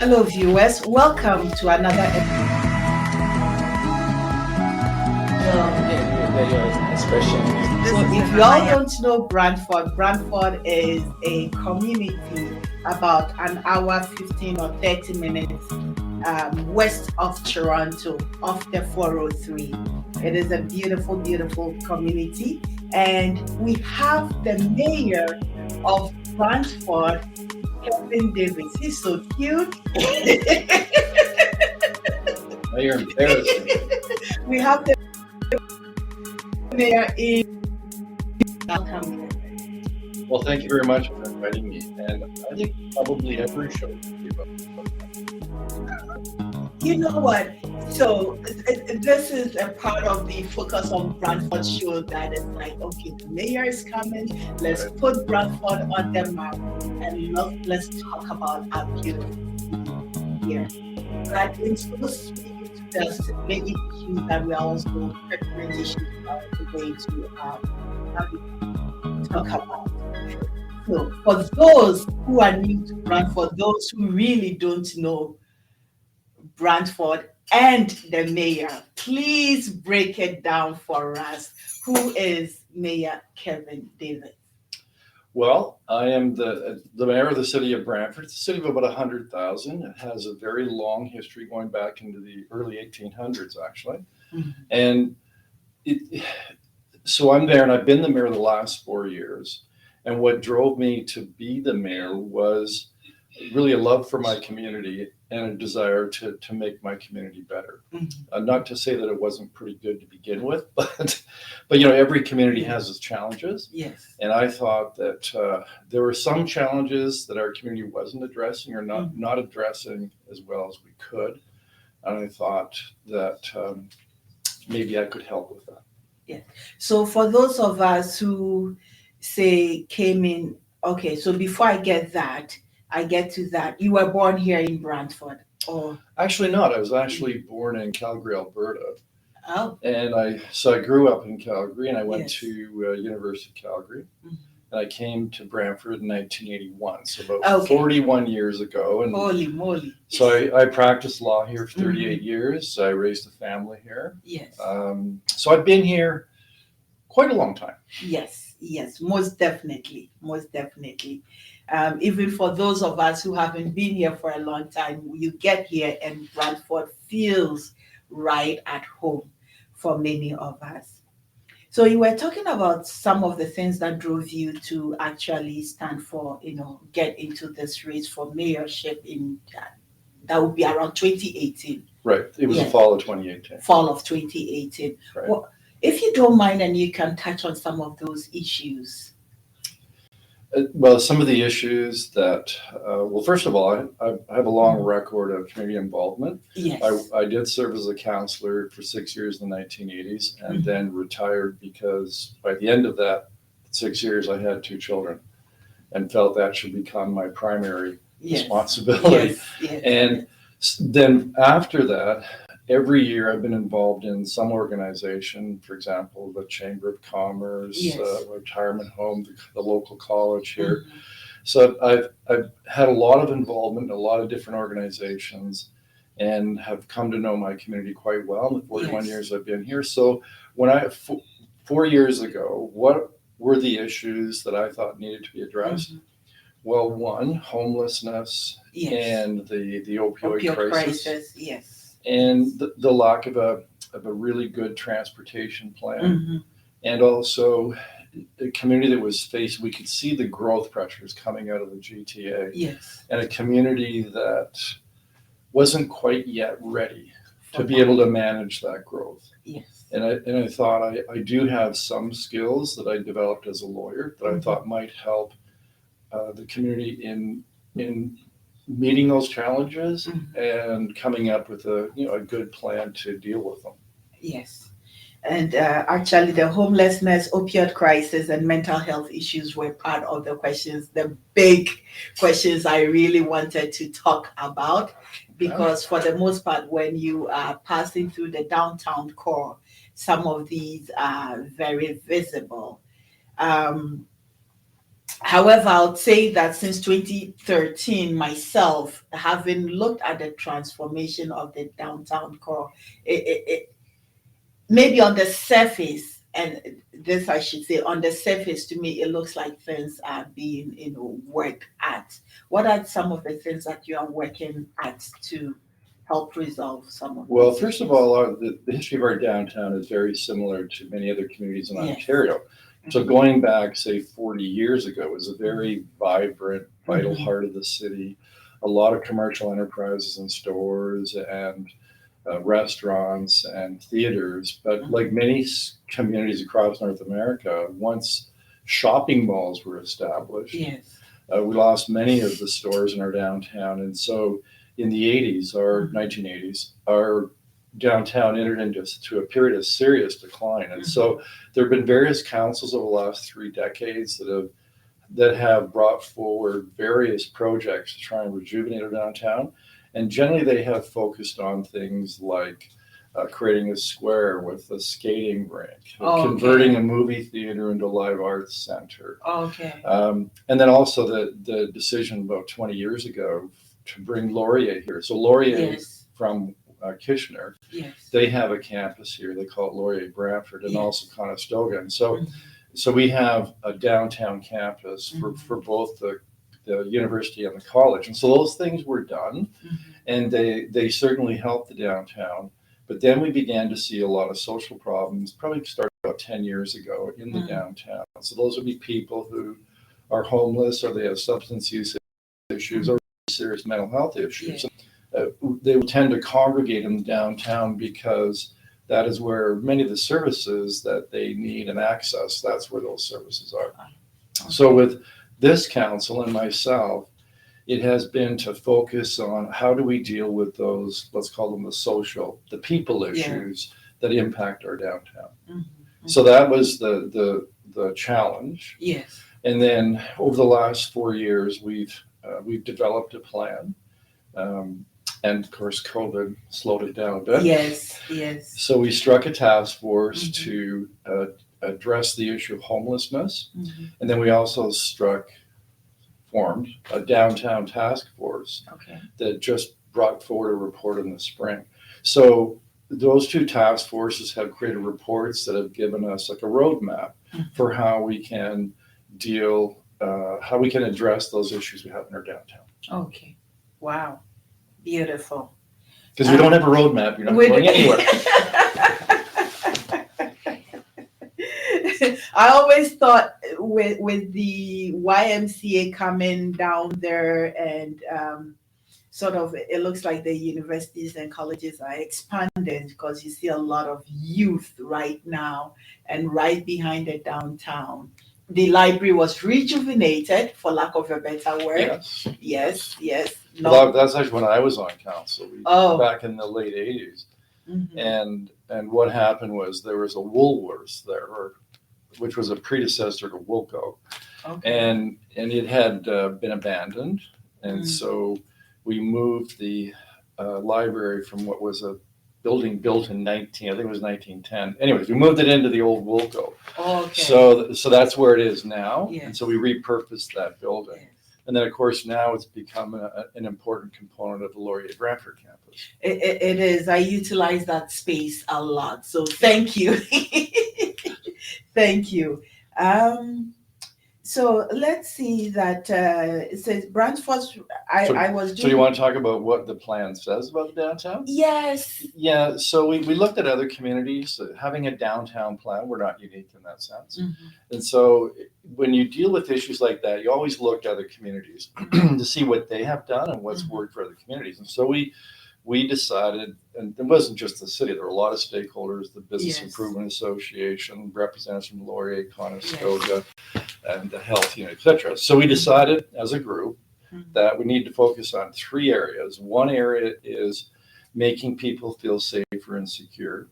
Hello, viewers. Welcome to another episode. So, if you all don't know Brantford, Brantford is a community about an hour, 15 or 30 minutes west of Toronto, off the 403. It is a beautiful, beautiful community. And we have the mayor of Brantford, Kevin Davis. He's so cute. Now you're embarrassing. We have the mayor in. Welcome. Well, thank you very much for inviting me. And I think probably every show should be about. You know what? So this is a part of the Focus on Brantford show that is like, okay, the mayor is coming. Let's put Brantford on the map and let's talk about our beautiful here. But in so speaking to there's many issues that we are also pertinent issues that we're going to talk about. So for those who are new to Brantford, those who really don't know Brantford and the mayor, please break it down for us. Who is Mayor Kevin Davis? Well, I am the mayor of the City of Brantford. It's a city of about 100,000. It has a very long history going back into the early 1800s, actually. Mm-hmm. And so I'm there, and I've been the mayor the last 4 years. And what drove me to be the mayor was really a love for my community and a desire to make my community better. Mm-hmm. Not to say that it wasn't pretty good to begin with, but every community has its challenges. Yes. And I thought that there were some challenges that our community wasn't addressing or not addressing as well as we could. And I thought that maybe I could help with that. Yeah. So for those of us who say came in, okay, so before I get to that, you were born here in Brantford, or? Actually not. I was actually born in Calgary, Alberta. Oh. And I grew up in Calgary, and I went to University of Calgary. Mm-hmm. And I came to Brantford in 1981, so about 41 years ago. And holy moly. So I practiced law here for 38 years. I raised a family here. Yes. So I've been here quite a long time. Yes, most definitely. Even for those of us who haven't been here for a long time, you get here and Brantford feels right at home for many of us. So you were talking about some of the things that drove you to actually stand for, get into this race for mayorship that would be around 2018. Right. It was the fall of 2018. Fall of 2018. Right. Well, if you don't mind, and you can touch on some of those issues. Well, some of the issues that, first of all, I have a long record of community involvement. Yes. I did serve as a counselor for 6 years in the 1980s and then retired because by the end of that 6 years, I had 2 children and felt that should become my primary responsibility. Yes. And then after that, every year I've been involved in some organization, for example, the Chamber of Commerce, retirement home, the local college here. Mm-hmm. So I've had a lot of involvement in a lot of different organizations and have come to know my community quite well in the 41 years I've been here. So when 4 years ago, what were the issues that I thought needed to be addressed? Mm-hmm. Well, one, homelessness and the opioid crisis. Yes. And the lack of a really good transportation plan, and also a community that was faced. We could see the growth pressures coming out of the GTA, and a community that wasn't quite yet ready to be able to manage that growth. Yes. And I thought I do have some skills that I developed as a lawyer that I thought might help the community in meeting those challenges and coming up with a good plan to deal with them. Yes. And actually the homelessness, opioid crisis, and mental health issues were part of the questions, the big questions I really wanted to talk about, because for the most part, when you are passing through the downtown core, some of these are very visible. However, I would say that since 2013, myself, having looked at the transformation of the downtown core, it maybe on the surface, and this I should say, on the surface, to me, it looks like things are being, worked at. What are some of the things that you are working at to help resolve some of Well, these first of issues? all, the history of our downtown is very similar to many other communities in Yes. Ontario. So going back, say, 40 years ago, it was a very vibrant, vital heart of the city. A lot of commercial enterprises and stores and restaurants and theaters. But like many communities across North America, once shopping malls were established, Yes. we lost many of the stores in our downtown. And so in the 80s, or 1980s, our downtown entered into a period of serious decline. And so there have been various councils over the last 3 decades that have brought forward various projects to try and rejuvenate our downtown. And generally they have focused on things like creating a square with a skating rink, converting a movie theater into a live arts center. Okay. And then also the decision about 20 years ago to bring Laurier here. So Laurier from Kitchener, they have a campus here. They call it Laurier Brantford, and also Conestoga. And so we have a downtown campus for both the university and the college. And so those things were done, and they certainly helped the downtown. But then we began to see a lot of social problems, probably started about 10 years ago in the downtown. So those would be people who are homeless, or they have substance use issues, or serious mental health issues. They will tend to congregate in the downtown because that is where many of the services that they need and access, that's where those services are. So with this council and myself, it has been to focus on how do we deal with those, let's call them the people issues that impact our downtown. So that was the challenge. Yes. And then over the last 4 years, we've developed a plan. And of course, COVID slowed it down a bit. Yes. So we struck a task force to address the issue of homelessness. And then we also formed a downtown task force that just brought forward a report in the spring. So those two task forces have created reports that have given us like a roadmap for how we can how we can address those issues we have in our downtown. Okay. Wow. Beautiful. Because we don't have a roadmap, you're not going anywhere. I always thought with the YMCA coming down there and sort of, it looks like the universities and colleges are expanding, because you see a lot of youth right now, and right behind the downtown. The library was rejuvenated, for lack of a better word. Yes. Well, that's actually when I was on council, back in the late 80s. And what happened was there was a Woolworths there, which was a predecessor to Woolco. And it had been abandoned. And so we moved the library from what was a building built in I think it was 1910. Anyways, we moved it into the old Woolco. So that's where it is now. And so we repurposed that building. And then, of course, now it's become an important component of the Laurier Brantford campus. It is. I utilize that space a lot. So thank you. Thank you. So let's see that it says Brantford. So you want to talk about what the plan says about the downtown? Yes. Yeah. So we looked at other communities having a downtown plan. We're not unique in that sense. And so when you deal with issues like that, you always look at other communities to see what they have done and what's worked for other communities. And so we decided, and it wasn't just the city, there were a lot of stakeholders, the Business Improvement Association, representatives from Laurier, Conestoga, and the health unit, etc. So we decided as a group that we need to focus on 3 areas. One area is making people feel safer and secure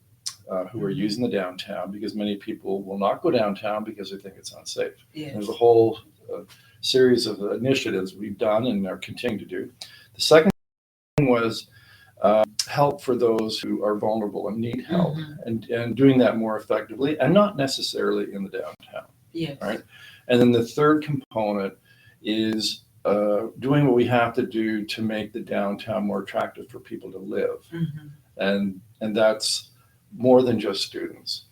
who are using the downtown, because many people will not go downtown because they think it's unsafe. There's a whole series of initiatives we've done and are continuing to do. The second was help for those who are vulnerable and need help, and doing that more effectively, and not necessarily in the downtown. Right. And then the third component is doing what we have to do to make the downtown more attractive for people to live. And that's more than just students.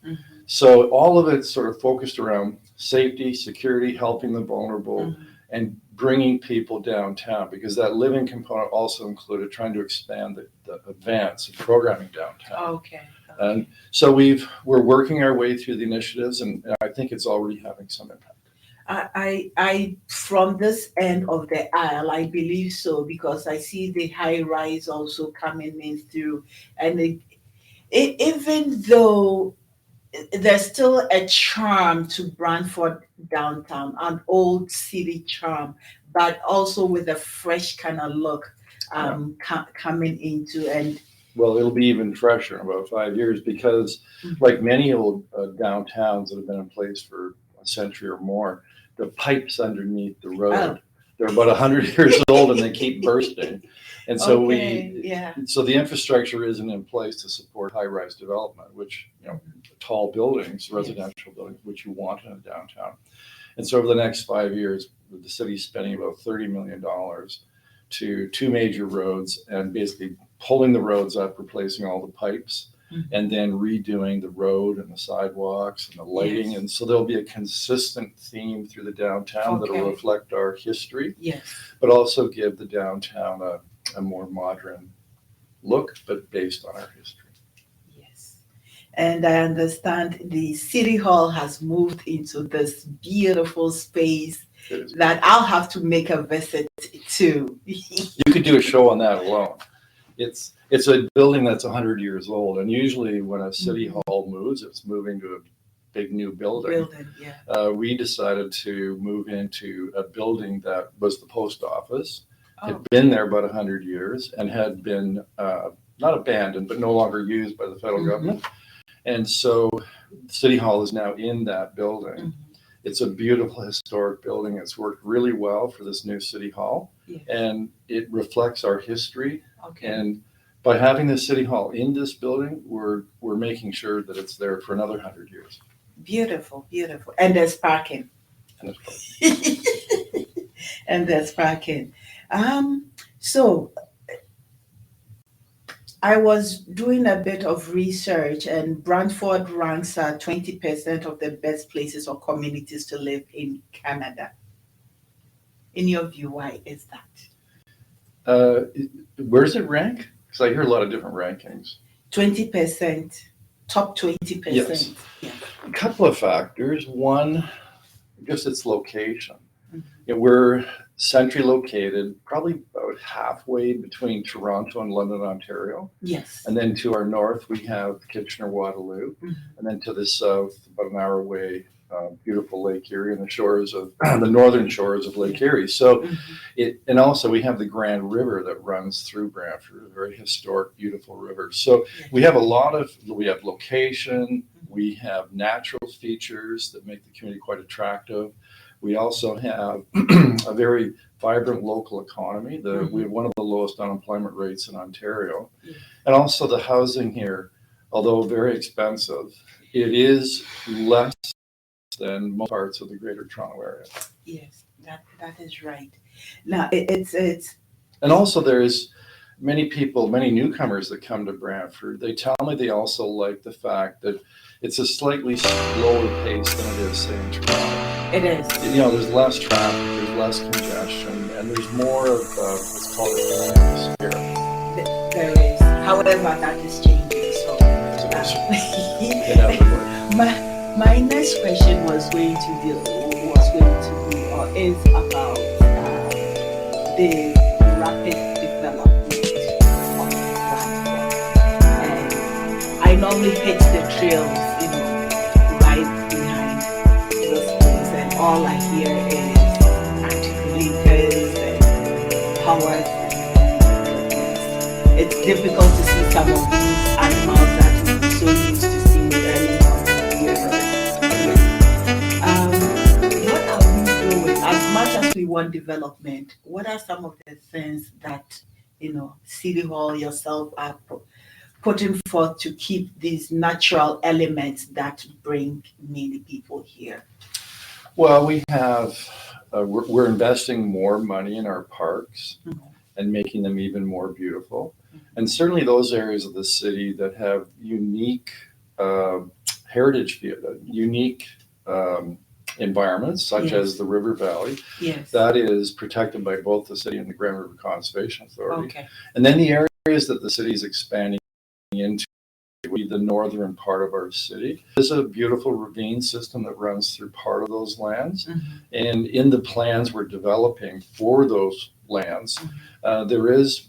So all of it's sort of focused around safety, security, helping the vulnerable, and bringing people downtown, because that living component also included trying to expand the events and programming downtown. Okay. And so we're working our way through the initiatives, and I think it's already having some impact. I from this end of the aisle, I believe so, because I see the high rise also coming in through, and even though there's still a charm to Brantford downtown, an old city charm, but also with a fresh kind of look coming into. And well, it'll be even fresher in about 5 years, because like many old downtowns that have been in place for a century or more, the pipes underneath the road, they're about 100 years old and they keep bursting. And so so the infrastructure isn't in place to support high-rise development, which, tall buildings, residential buildings, which you want in a downtown. And so over the next 5 years, the city's spending about $30 million to two major roads, and basically pulling the roads up, replacing all the pipes, and then redoing the road and the sidewalks and the lighting. And so there'll be a consistent theme through the downtown that'll reflect our history, but also give the downtown a more modern look, but based on our history. Yes. And I understand the City Hall has moved into this beautiful space that I'll have to make a visit to. You could do a show on that alone. It's a building that's 100 years old, and usually when a city hall moves, it's moving to a big new building. We decided to move into a building that was the post office. Had been there about 100 years and had been not abandoned, but no longer used by the federal government. And so City Hall is now in that building. It's a beautiful historic building. It's worked really well for this new City Hall, and it reflects our history. And by having the City Hall in this building, we're making sure that it's there for another 100 years. Beautiful, beautiful. And there's parking. And there's parking. So I was doing a bit of research, and Brantford ranks at 20% of the best places or communities to live in Canada. In your view, why is that? Where does it rank? Because I hear a lot of different rankings. 20%, top 20%. Yes. A couple of factors. One, I guess it's location. We're centrally located, probably about halfway between Toronto and London, Ontario. Yes. And then to our north, we have Kitchener-Waterloo. And then to the south, about an hour away, beautiful Lake Erie and the shores of the northern shores of Lake Erie. So and also we have the Grand River that runs through Brantford, a very historic, beautiful river. So we have we have location, we have natural features that make the community quite attractive. We also have a very vibrant local economy. We have one of the lowest unemployment rates in Ontario. And also the housing here, although very expensive, it is less than most parts of the Greater Toronto area. Yes, that is right. Now it's and also there's many newcomers that come to Brantford. They tell me they also like the fact that it's a slightly slower pace than it is, say, in Toronto. It is. There's less traffic, there's less congestion, and there's more of what's called a community spirit. There is. However, that is changing. So my next question is about the rapid development of Brantford. And I normally hit the trails, right behind this place, and all I hear is articulators and powers. It's difficult to see some of these animals that we're so used to seeing early on the year. What are we doing? As much as we want development, what are some of the things that City Hall, yourself, are putting forth to keep these natural elements that bring many people here? Well, we have, we're investing more money in our parks and making them even more beautiful. And certainly those areas of the city that have unique heritage, unique environments, such as the River Valley, that is protected by both the city and the Grand River Conservation Authority. Okay. And then the areas that the city is expanding into, the northern part of our city. There's a beautiful ravine system that runs through part of those lands. And in the plans we're developing for those lands, there is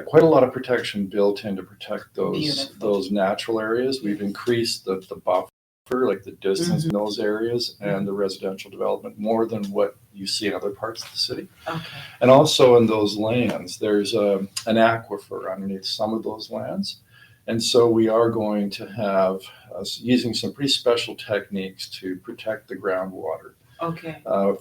quite a lot of protection built in to protect those natural areas. We've increased the buffer, like the distance in those areas and the residential development, more than what you see in other parts of the city. And also in those lands, there's an aquifer underneath some of those lands. And so we are going to have using some pretty special techniques to protect the groundwater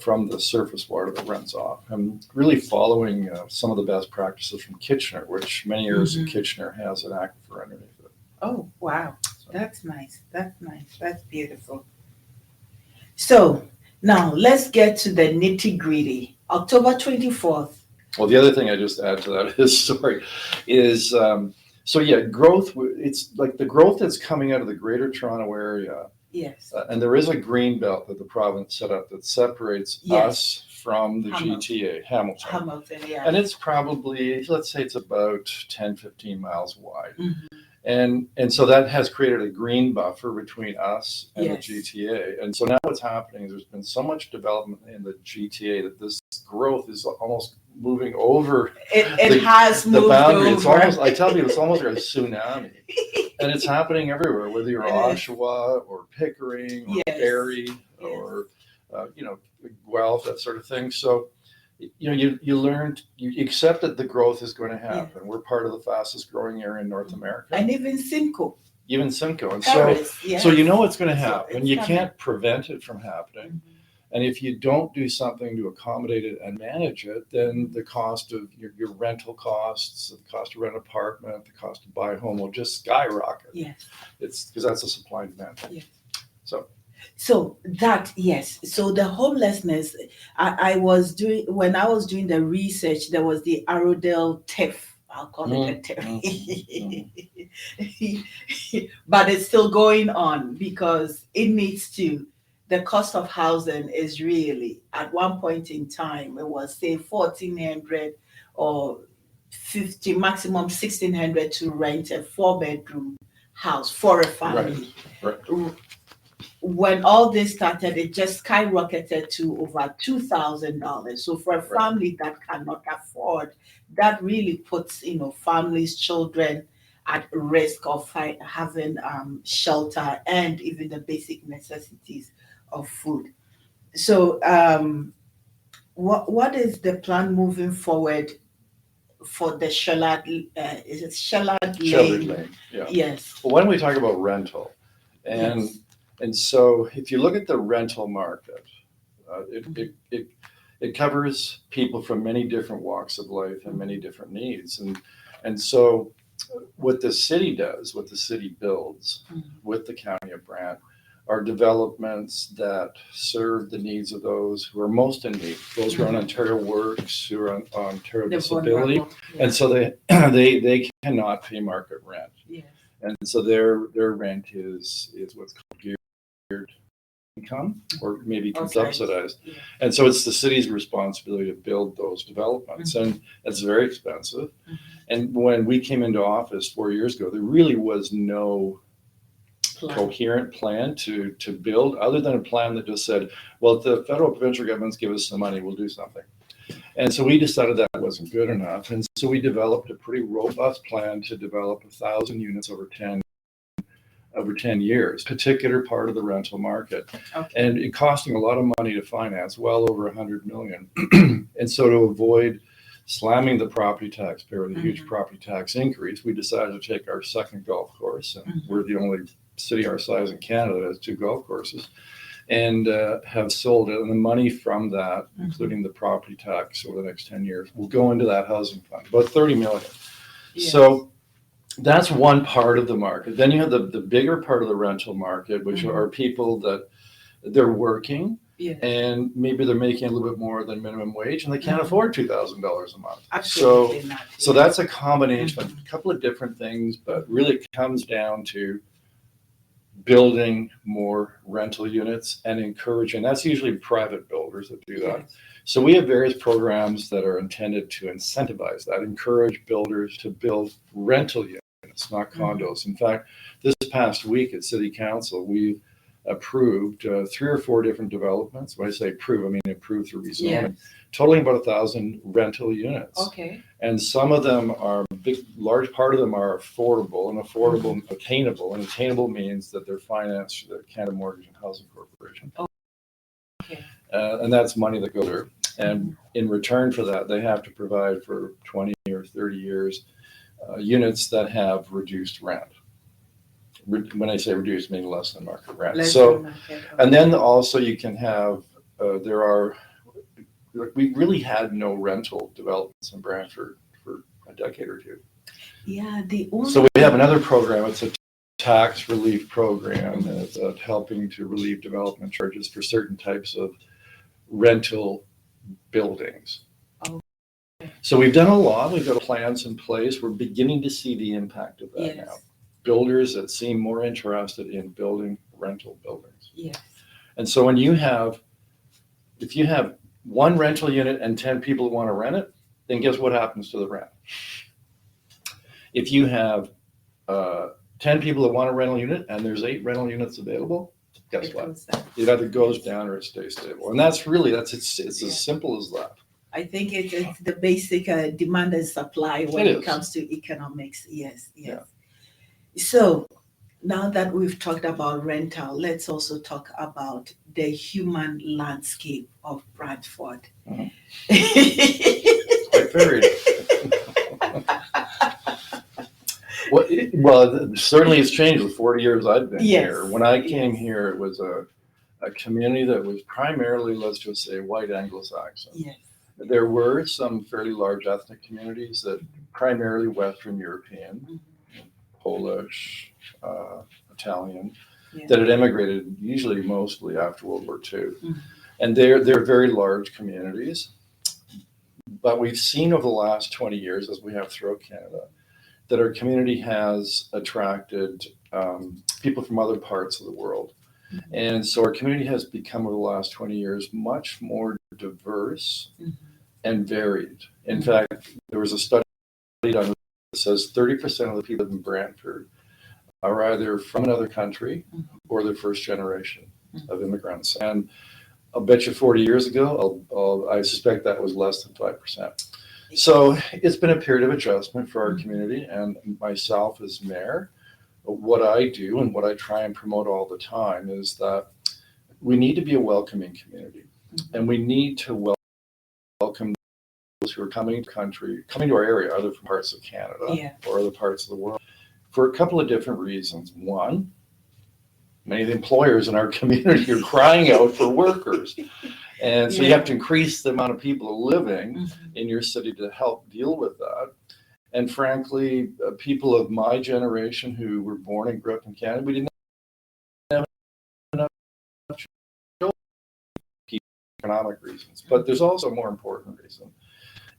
from the surface water that runs off. I'm really following some of the best practices from Kitchener, which many areas of Kitchener has an aquifer underneath it. Oh, wow. That's nice. That's nice. That's beautiful. So now let's get to the nitty gritty. October 24th. Well, the other thing I just add to that is so yeah, growth, it's like the growth that's coming out of the Greater Toronto area. Yes. And there is a green belt that the province set up that separates us from the GTA, Hamilton. Yeah. And it's probably, let's say it's about 10, 15 miles wide. And so that has created a green buffer between us and the GTA. And so now what's happening is there's been so much development in the GTA that this growth is almost moving over. It has moved boundary. over. It's almost, I tell you, it's almost like a tsunami. And it's happening everywhere, whether you're Oshawa or Pickering or Barrie or, Guelph, that sort of thing. So, you learned, you accept that the growth is going to happen. We're part of the fastest growing area in North America. And even Simcoe. And Paris, so you know what's going to happen. So you can't prevent it from happening. And if you don't do something to accommodate it and manage it, then the cost of your rental costs, the cost to rent an apartment, the cost to buy a home will just skyrocket. Yes. It's because that's a supply and demand. Yes. So So the homelessness, I was doing, when I was doing the research, there was the Arrodale TIF. I'll call it a TIF. But it's still going on because it needs to. The cost of housing is really, at one point in time, it was say $1,400 or $50, maximum $1,600 to rent a 4-bedroom house for a family. Right. When all this started, it just skyrocketed to over $2,000. So for a family that cannot afford, that really puts families, children at risk of having shelter and even the basic necessities of food. So what is the plan moving forward for the Shellard? Is it Shellard Lane? Yeah. Yes. Well, why don't we talk about rental? And so if you look at the rental market, it covers people from many different walks of life and many different needs. And so what the city does, what the city builds with the County of Brant, are developments that serve the needs of those who are most in need, those who are on Ontario Works, who are on Ontario Disability. And so they cannot pay market rent. Yes. And so their rent is what's called geared income, or maybe subsidized. Yeah. And so it's the city's responsibility to build those developments. And it's very expensive. And when we came into office 4 years ago, there really was no coherent plan to build, other than a plan that just said, well, if the federal provincial governments give us some money, we'll do something. And so we decided that wasn't good enough. And so we developed a pretty robust plan to develop 1,000 units over 10 years, particular part of the rental market. And it costing a lot of money to finance, well over $100 million. And so to avoid slamming the property taxpayer with a huge property tax increase, we decided to take our second golf course, and we're the only city our size in Canada that has 2 golf courses, and have sold it. And the money from that, including the property tax over the next 10 years, will go into that housing fund, about $30 million. Yes. So that's one part of the market. Then you have the bigger part of the rental market, which are people that they're working, Yeah. And maybe they're making a little bit more than minimum wage, and they can't afford $2,000 a month. Absolutely not. So that's a combination of a couple of different things, but really it comes down to building more rental units and encouraging. That's usually private builders that do that. Yes. So we have various programs that are intended to incentivize that, encourage builders to build rental units, not condos. In fact, this past week at City Council, we approved 3 or 4 different developments. When I say approve, I mean approved through rezoning, totaling about 1,000 rental units. Okay. And some of them are large part of them are affordable, and attainable. And attainable means that they're financed through the Canada Mortgage and Housing Corporation. Okay. And that's money that goes there. And in return for that, they have to provide for 20 or 30 years units that have reduced rent. When I say reduced, I mean less than market rent. And then also you can have, we really had no rental developments in Brantford for a decade or two. Yeah, so we have another program. It's a tax relief program that's helping to relieve development charges for certain types of rental buildings. So we've done a lot. We've got plans in place. We're beginning to see the impact of that now. Builders that seem more interested in building rental buildings. Yes. And so if you have one rental unit and 10 people who want to rent it, then guess what happens to the rent? If you have 10 people that want a rental unit and there's 8 rental units available, guess what? It either goes down or it stays stable. And that's it's as simple as that. I think it's the basic demand and supply when it comes to economics. Yes. Yeah. So now that we've talked about rental, let's also talk about the human landscape of Brantford. Quite varied. Well, certainly it's changed with 40 years I've been here. When I came here, it was a community that was primarily, let's just say, white Anglo-Saxon. Yes. There were some fairly large ethnic communities that primarily Western European, Polish, Italian, that had immigrated usually mostly after World War II. And they're very large communities. But we've seen over the last 20 years, as we have throughout Canada, that our community has attracted people from other parts of the world. And so our community has become, over the last 20 years, much more diverse and varied. In fact, there was a study done that says 30% of the people in Brantford are either from another country or they're first generation of immigrants. And I'll bet you 40 years ago, I suspect that was less than 5%. So it's been a period of adjustment for our community, and myself as mayor, what I do and what I try and promote all the time is that we need to be a welcoming community, and we need to welcome those who are coming to our area, other from parts of Canada or other parts of the world, for a couple of different reasons. One, many of the employers in our community are crying out for workers. And so you have to increase the amount of people living in your city to help deal with that. And frankly, people of my generation who were born and grew up in Canada, we didn't have enough economic reasons. But there's also a more important reason.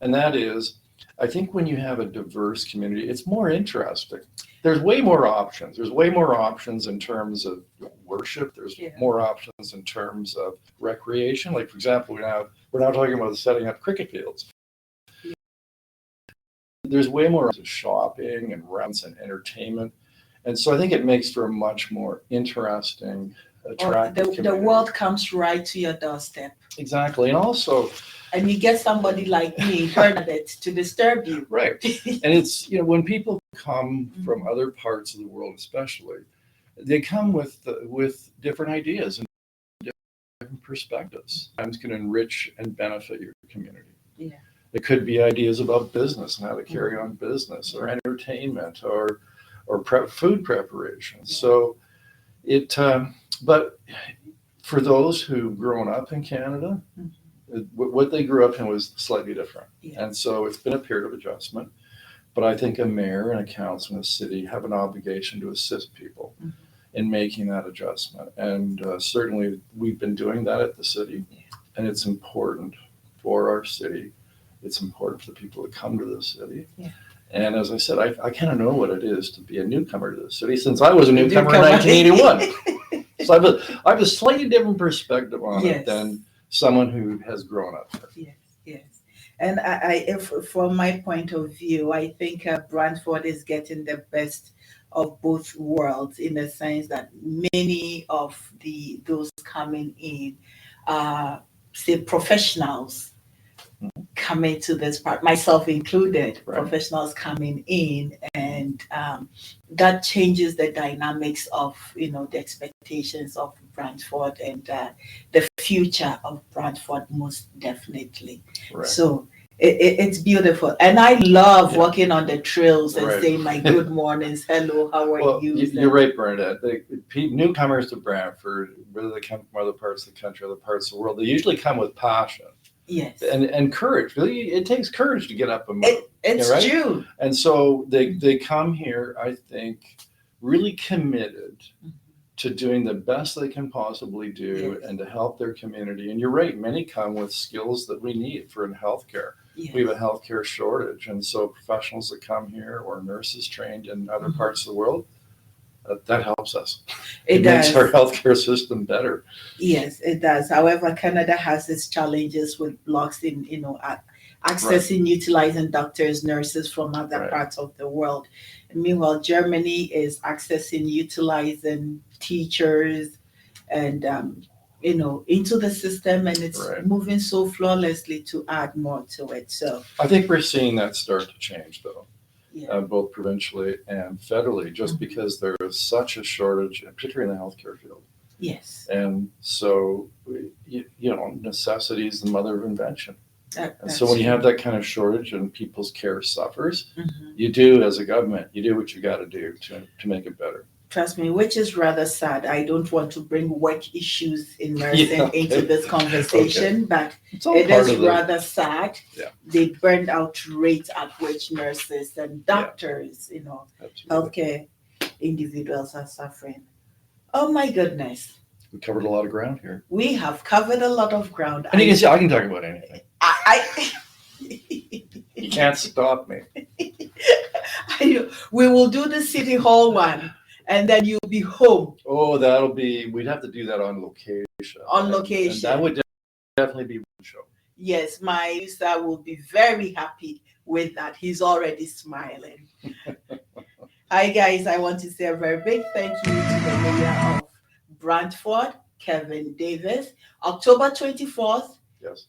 And that is, I think when you have a diverse community, it's more interesting. There's way more options. There's way more options in terms of worship. There's more options in terms of recreation. Like, for example, we're now talking about setting up cricket fields. There's way more shopping and rents and entertainment. And so I think it makes for a much more interesting, attractive community. The world comes right to your doorstep. Exactly. And also, and you get somebody like me, Bernadette, to disturb you. Right. And it's, when people come from other parts of the world, especially, they come with different ideas and different perspectives. Sometimes can enrich and benefit your community. Yeah. It could be ideas about business and how to carry on business, or entertainment, or food preparation. Yeah. So but for those who've grown up in Canada, what they grew up in was slightly different. Yeah. And so it's been a period of adjustment. But I think a mayor and a council and a city have an obligation to assist people in making that adjustment. And certainly we've been doing that at the city, and it's important for our city. It's important for the people that come to the city. Yeah. And as I said, I kind of know what it is to be a newcomer to the city, since I was a newcomer in 1981. So I have a slightly different perspective on it than someone who has grown up here. Yes. And if from my point of view, I think Brantford is getting the best of both worlds, in the sense that many of those coming in, say, professionals coming to this part, myself included, professionals coming in, and that changes the dynamics of, the expectations of Brantford and the future of Brantford, most definitely. So it's beautiful, and I love walking on the trails and saying my good mornings, hello, how are you? You're right, Bernadette. Newcomers to Brantford, whether they come from other parts of the country, other parts of the world, they usually come with passion. Yes. And courage. Really, it takes courage to get up and move. It's true. And so they come here, I think, really committed to doing the best they can possibly do and to help their community. And you're right, many come with skills that we need for in healthcare. We have a healthcare shortage. And so professionals that come here, or nurses trained in other parts of the world, that helps us. It makes our healthcare system better. Yes, it does. However, Canada has its challenges with blocks in, accessing, utilizing doctors, nurses from other parts of the world. And meanwhile, Germany is accessing, utilizing teachers and, into the system, and it's moving so flawlessly to add more to it. So I think we're seeing that start to change, though. Both provincially and federally, just because there is such a shortage, particularly in the healthcare field. Yes. And so, necessity is the mother of invention. And so when you have that kind of shortage and people's care suffers, you do, as a government, you do what you got to do to make it better. Trust me, which is rather sad. I don't want to bring work issues in nursing into this conversation, but it is rather sad. The burned out rate at which nurses and doctors, healthcare individuals are suffering. Oh my goodness. We covered a lot of ground here. We have covered a lot of ground. And you can see, I can talk about anything. You can't stop me. We will do the City Hall one. And then you'll be home. Oh, we'd have to do that on location. On location. And that would definitely be one show. Yes, my user will be very happy with that. He's already smiling. Hi, guys. I want to say a very big thank you to the mayor of Brantford, Kevin Davis. October 24th. Yes.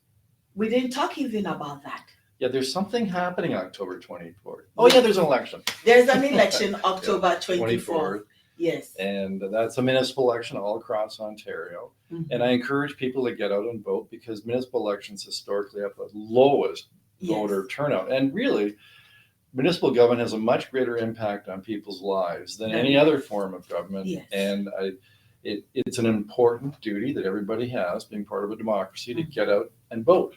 We didn't talk even about that. Yeah, there's something happening October 24th. Oh, yeah, there's an election. There's an election October 24th. Yes. And that's a municipal election all across Ontario. And I encourage people to get out and vote, because municipal elections historically have the lowest voter turnout. And really, municipal government has a much greater impact on people's lives than any other form of government. And it's an important duty that everybody has, being part of a democracy, to get out and vote.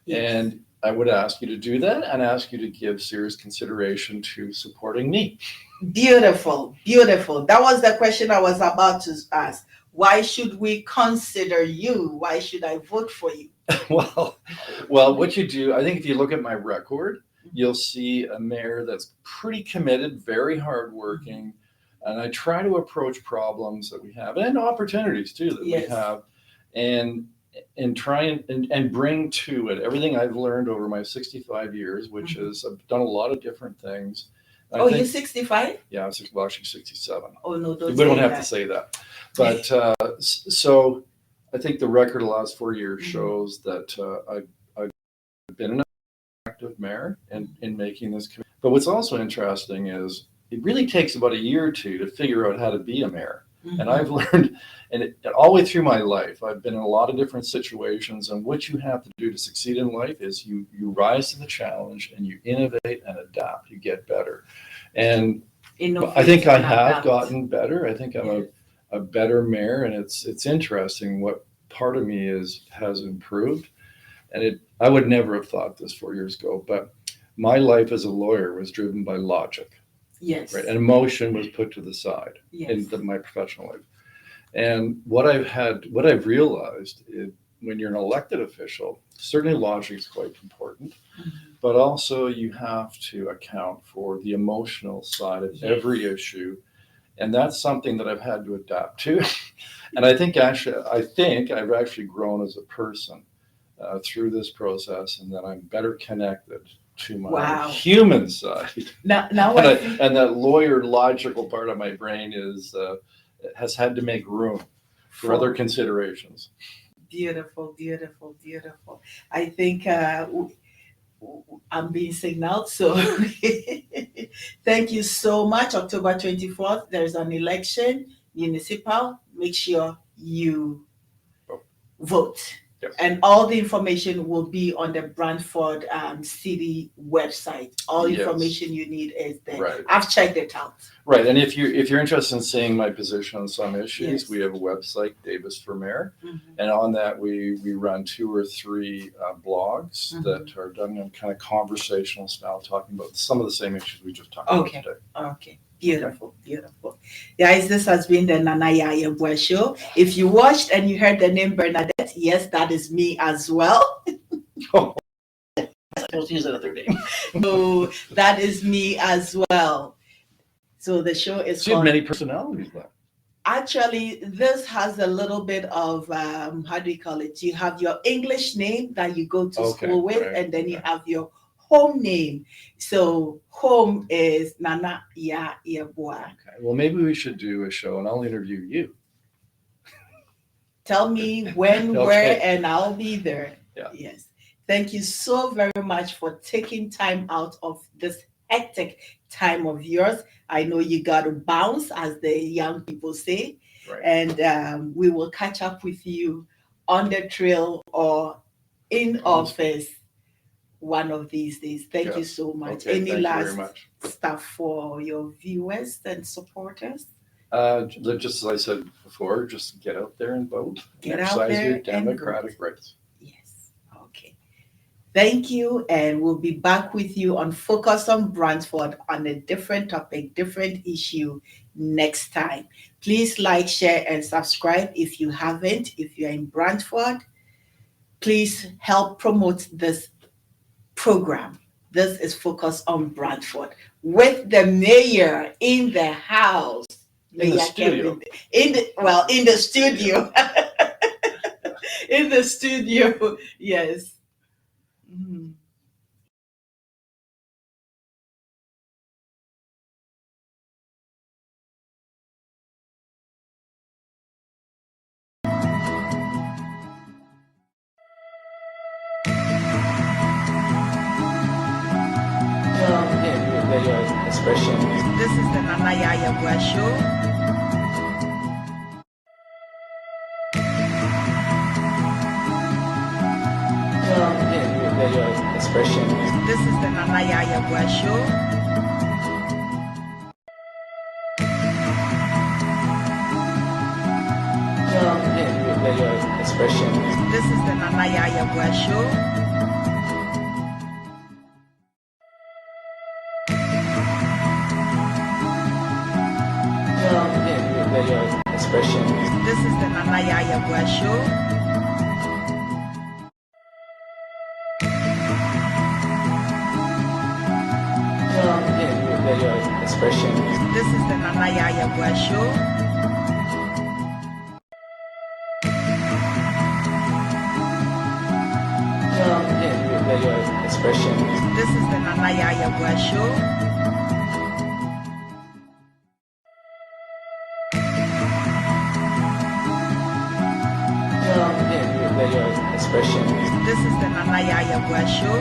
And I would ask you to do that, and ask you to give serious consideration to supporting me. Beautiful, beautiful. That was the question I was about to ask. Why should we consider you? Why should I vote for you? Well, what you do, I think if you look at my record, you'll see a mayor that's pretty committed, very hardworking, and I try to approach problems that we have, and opportunities too that we have, and try and bring to it everything I've learned over my 65 years, which is I've done a lot of different things. You're 65? Yeah, I'm actually 67. Oh, no, we don't have to say that. But so I think the record of the last 4 years shows that I've been an active mayor in making this commitment. But what's also interesting is it really takes about a year or two to figure out how to be a mayor. And I've learned, and all the way through my life, I've been in a lot of different situations. And what you have to do to succeed in life is you rise to the challenge, and you innovate and adapt. You get better. And I think I have gotten better. I think I'm a better mayor, and it's interesting what part of me has improved. And I would never have thought this 4 years ago, but my life as a lawyer was driven by logic. Yes. right? And emotion was put to the side Yes. in my professional life. And what I've realized is when you're an elected official, certainly logic is quite important, but also you have to account for the emotional side of every issue. And that's something that I've had to adapt to. And I think I've actually grown as a person through this process, and that I'm better connected to my human side. Now and that lawyer logical part of my brain has had to make room for other considerations. Beautiful, beautiful, beautiful. I think I'm being signaled, so thank you so much. October 24th, there's an election, municipal. Make sure you vote. Yes. And all the information will be on the Brantford city website. All information you need is there. Right. I've checked it out. Right, and if you're interested in seeing my position on some issues, we have a website, Davis for Mayor, and on that we run 2 or 3 blogs that are done in kind of conversational style, talking about some of the same issues we just talked about today. Okay. Beautiful, beautiful. Guys, this has been the Nana Yaa Yeboaa Show. If you watched and you heard the name Bernadette, yes, that is me as well. Oh, I supposed to use another name. So that is me as well. So the show is you have many personalities left. Actually, this has a little bit of, how do you call it? You have your English name that you go to school with, and then you have your home name. So home is Nana Yaa Yeboaa. Okay. Well, maybe we should do a show and I'll interview you. Tell me when, where, and I'll be there. Yeah. Yes. Thank you so very much for taking time out of this hectic time of yours. I know you got to bounce, as the young people say. Right. And we will catch up with you on the trail or in office one of these days. Thank you so much. Okay, Any last stuff for your viewers and supporters? Just as I said before, just get out there and vote. Get out there your democratic rights. Yes. Okay. Thank you, and we'll be back with you on Focus on Brantford on a different topic, different issue next time. Please like, share, and subscribe if you haven't. If you're in Brantford, please help promote this program. This is Focus on Brantford with the mayor in the house. In the studio. In the studio. In the studio. Yes. Your expression. This is the Nana Yaa Yeboaa Show. Your expression. This is the Nana Yaa Yeboaa Show. Your expression. This is the Nana Yaa Yeboaa Show. Your expression. This is the Nana Yaa Yeboaa Show. Your expression. This is the Nana Yaa Yeboaa Show. Your expression. This is the Nana Yaa Yeboaa Show. Your expression. This is the Nana Yaa Yeboaa Show.